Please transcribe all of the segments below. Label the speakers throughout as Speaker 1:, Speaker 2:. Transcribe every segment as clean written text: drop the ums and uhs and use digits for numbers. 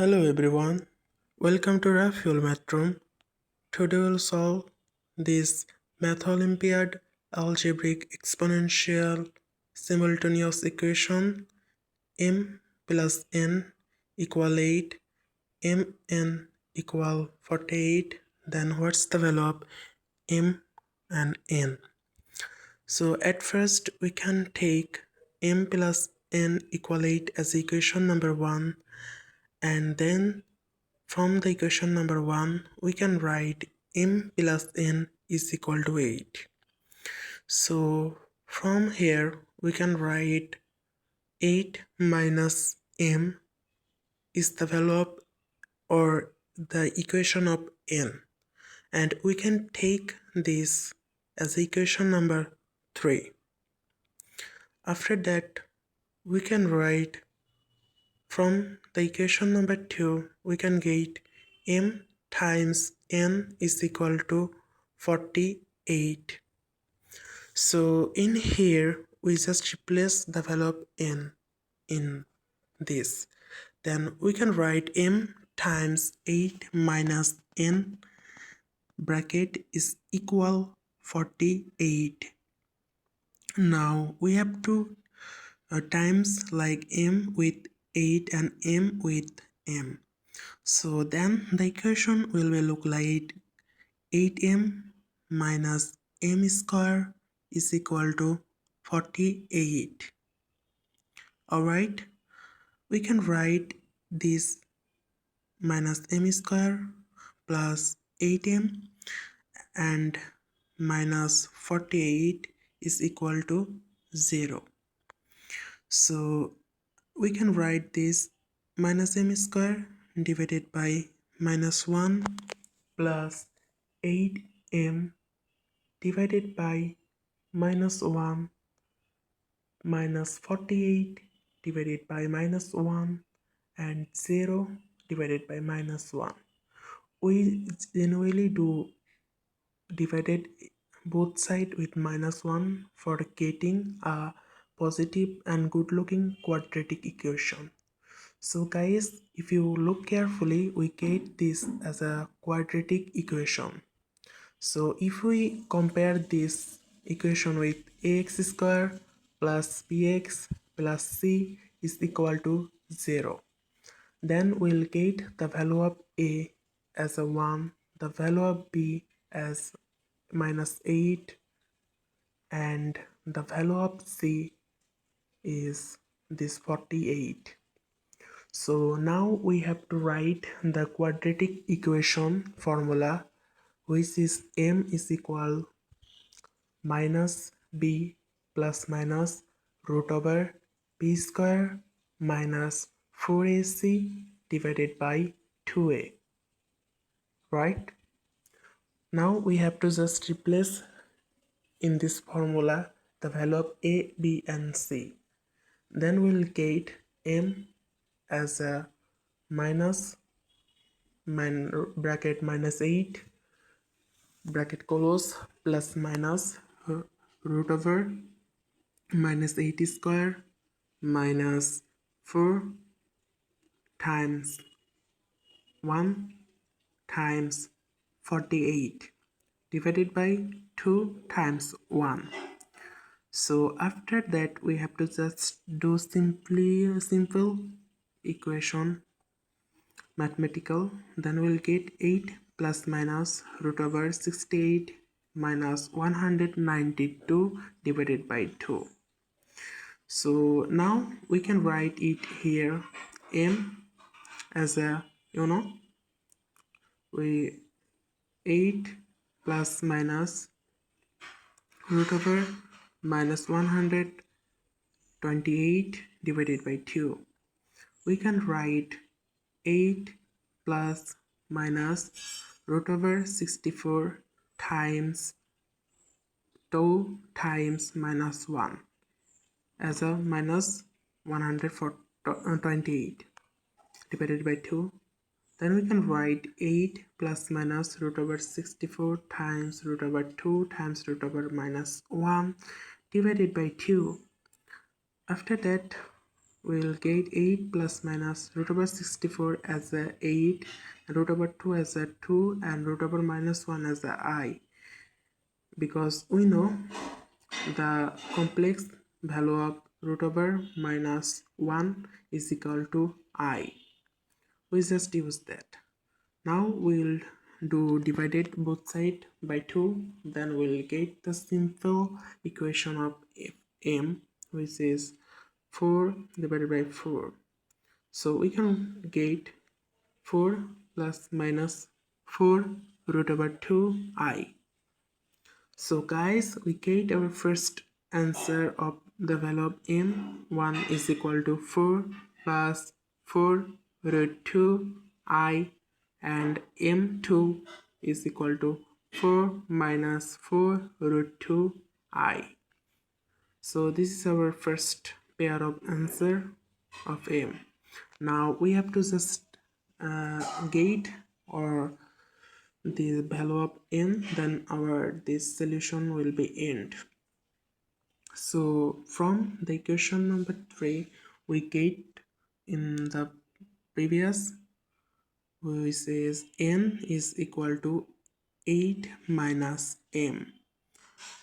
Speaker 1: Hello everyone, welcome to Rafuel Math Room. Today we'll solve this Math Olympiad algebraic exponential simultaneous equation m plus n equal 8, mn equal 48. Then what's the value of m and n? So at first we can take m plus n equal 8 as equation number 1, and then from the equation number 1, we can write m plus n is equal to 8. So from here, we can write 8 minus m is the value of or the equation of n. And we can take this as equation number 3. After that, we can write from the equation number 2, we can get m times n is equal to 48. So in here, we just replace the value of n in this. Then we can write m times 8 minus n bracket is equal 48. Now we have to times like m with 8 and m with m. So then the equation will be look like 8m minus m square is equal to 48. Alright, we can write this minus m square plus 8m and minus 48 is equal to 0. So we can write this minus m square divided by minus 1 plus 8m divided by minus 1 minus 48 divided by minus 1 and 0 divided by minus 1. We generally do divided both sides with minus 1 for getting a positive and good looking quadratic equation. So guys, if you look carefully, we get this as a quadratic equation. So if we compare this equation with ax square plus bx plus c is equal to 0, then we'll get the value of a as a 1, the value of b as minus 8, and the value of c is this 48. So now we have to write the quadratic equation formula, which is m is equal minus b plus minus root over b square minus 4ac divided by 2a. Right? Now we have to just replace in this formula the value of a, b and c. Then we'll get m as a minus bracket minus 8 bracket close plus minus root over minus 80 square minus 4 times 1 times 48 divided by 2 times 1. So after that we have to just do simple equation mathematical. Then we'll get 8 plus minus root over 68 minus 192 divided by 2. So now we can write it here m as a we 8 plus minus root over minus 128 divided by 2. We can write 8 plus minus root over 64 times 2 times minus 1 as a minus 128 divided by 2. Then we can write 8 plus minus root over 64 times root over 2 times root over minus 1 divided by 2. After that we'll get 8 plus minus root over 64 as a 8, root over 2 as a 2, and root over minus 1 as a I, because we know the complex value of root over minus 1 is equal to I. We just use that. Now we'll do divided both sides by 2, then we'll get the simple equation of m, which is 4 divided by 4. So we can get 4 plus minus 4 root over 2i. So guys, we get our first answer of the value of m1 is equal to 4 plus 4 root 2i, and m2 is equal to 4 minus 4 root 2i. So this is our first pair of answer of m. Now we have to just get or the value of n, then our this solution will be end. So from the equation number 3 we get in the previous, which says n is equal to 8 minus m.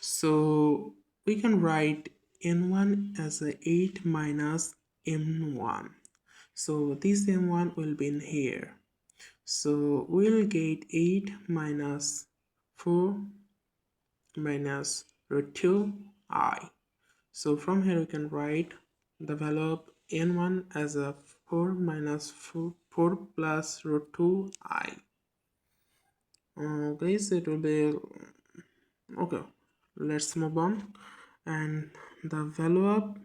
Speaker 1: So we can write n1 as a 8 minus m1. So this m1 will be in here. So we'll get 8 minus 4 minus root 2i. So from here we can write the value of n1 as a 4 minus 4 plus root 2i. Guys, it will be okay. Let's move on, and the value of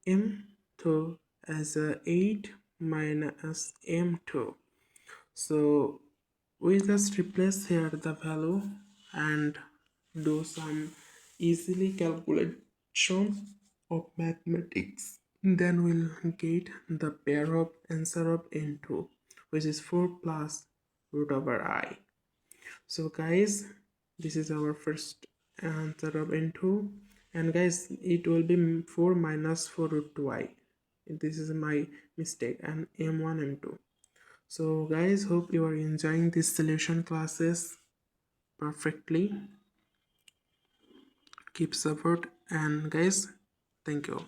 Speaker 1: m2 as a 8 minus m2. So we just replace here the value and do some easily calculation of mathematics. Then we'll get the pair of answer of n2, which is 4 plus root over I. So guys, this is our first answer of n2, and guys, it will be 4 minus 4 root 2i. This is my mistake, and m1 m2. So guys, hope you are enjoying these solution classes perfectly. Keep support, and guys, thank you.